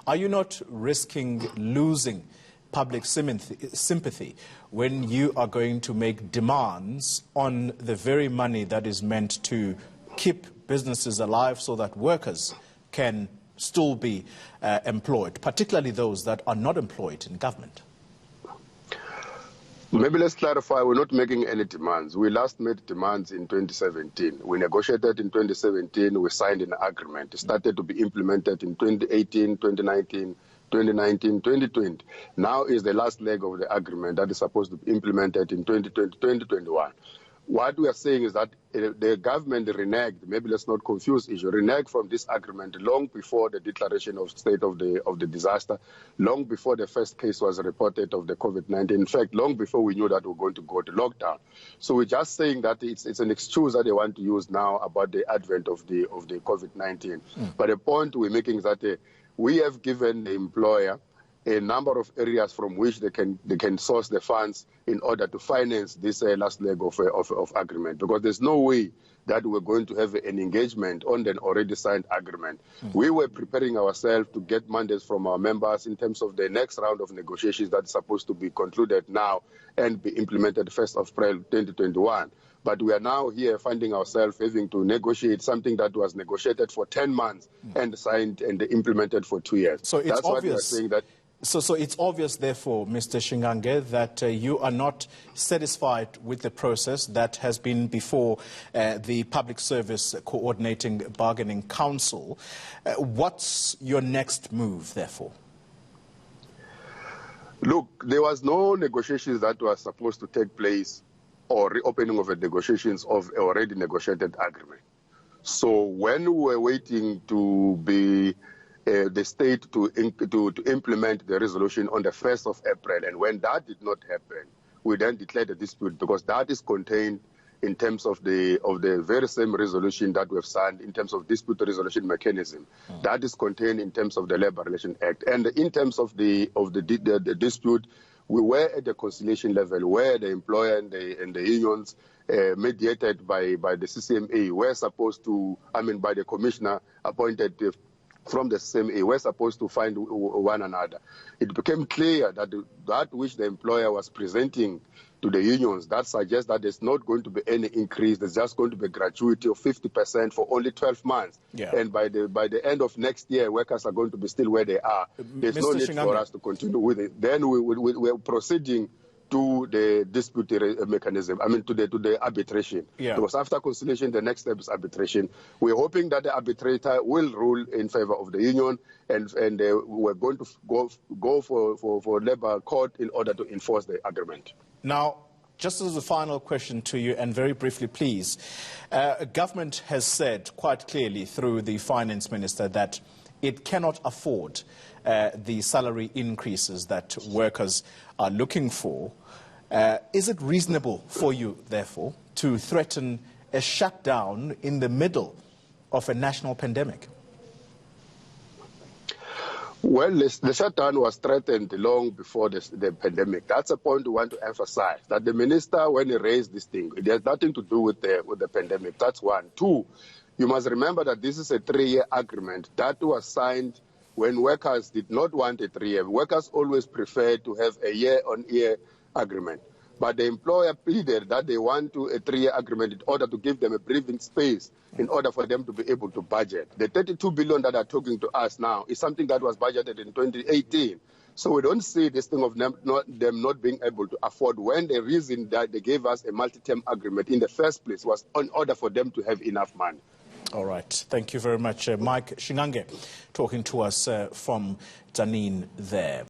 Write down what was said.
Are you not risking losing public sympathy when you are going to make demands on the very money that is meant to keep businesses alive so that workers can still be employed, particularly those that are not employed in government? Maybe let's clarify, we're not making any demands. We last made demands in 2017. We negotiated in 2017, we signed an agreement. It started to be implemented in 2018, 2019, 2020. Now is the last leg of the agreement that is supposed to be implemented in 2020, 2021. What we are saying is that the government reneged, maybe let's not confuse issue, reneged from this agreement long before the declaration of state of the disaster, long before the first case was reported of the COVID-19. In fact, long before we knew that we were going to go to lockdown. So we're just saying that it's an excuse that they want to use now about the advent of the COVID-19. But the point we're making is that we have given the employer a number of areas from which they can source the funds in order to finance this last leg of agreement, because there's no way that we're going to have an engagement on an already signed agreement. We were preparing ourselves to get mandates from our members in terms of the next round of negotiations that's supposed to be concluded now and be implemented 1st of April 2021. But we are now here finding ourselves having to negotiate something that was negotiated for 10 months and signed and implemented for 2 years. So it's That's obvious. What we are saying that. So it's obvious, therefore, Mr. Shingange, that you are not satisfied with the process that has been before the Public Service Coordinating Bargaining Council. What's your next move, therefore? Look, there was no negotiations that were supposed to take place or reopening of the negotiations of already negotiated agreement. So when we were waiting to be the state to implement the resolution on the 1st of April, and when that did not happen, we then declared a dispute, because that is contained in terms of the very same resolution that we have signed in terms of dispute resolution mechanism. That is contained in terms of the Labour Relations Act, and in terms of the dispute, we were at the conciliation level where the employer and the unions mediated by the CCMA were supposed to, by the commissioner appointed from the CCMA, were supposed to find one another. It became clear that that which the employer was presenting to the unions, that suggests that there's not going to be any increase. There's just going to be a gratuity of 50% for only 12 months. Yeah. And by the end of next year, workers are going to be still where they are. There's no need for us to continue with it. Then we're proceeding to the dispute mechanism, to the arbitration. Yeah. Because after conciliation, the next step is arbitration. We're hoping that the arbitrator will rule in favor of the union, and we're going to go for labor court in order to enforce the agreement. Now, just as a final question to you, and very briefly, please, government has said quite clearly through the finance minister that it cannot afford the salary increases that workers are looking for. Is it reasonable for you, therefore, to threaten a shutdown in the middle of a national pandemic? Well, the shutdown was threatened long before the pandemic. That's a point we want to emphasize, that the minister, when he raised this thing, it has nothing to do with the pandemic. That's one. Two, you must remember that this is a 3-year agreement that was signed when workers did not want a 3-year. Workers always preferred to have a year-on-year agreement. But the employer pleaded that they want a 3-year agreement in order to give them a breathing space in order for them to be able to budget. The 32 billion that are talking to us now is something that was budgeted in 2018. So we don't see this thing of them not being able to afford, when the reason that they gave us a multi-term agreement in the first place was in order for them to have enough money. All right. Thank you very much. Mike Shingange talking to us from Tzaneen there.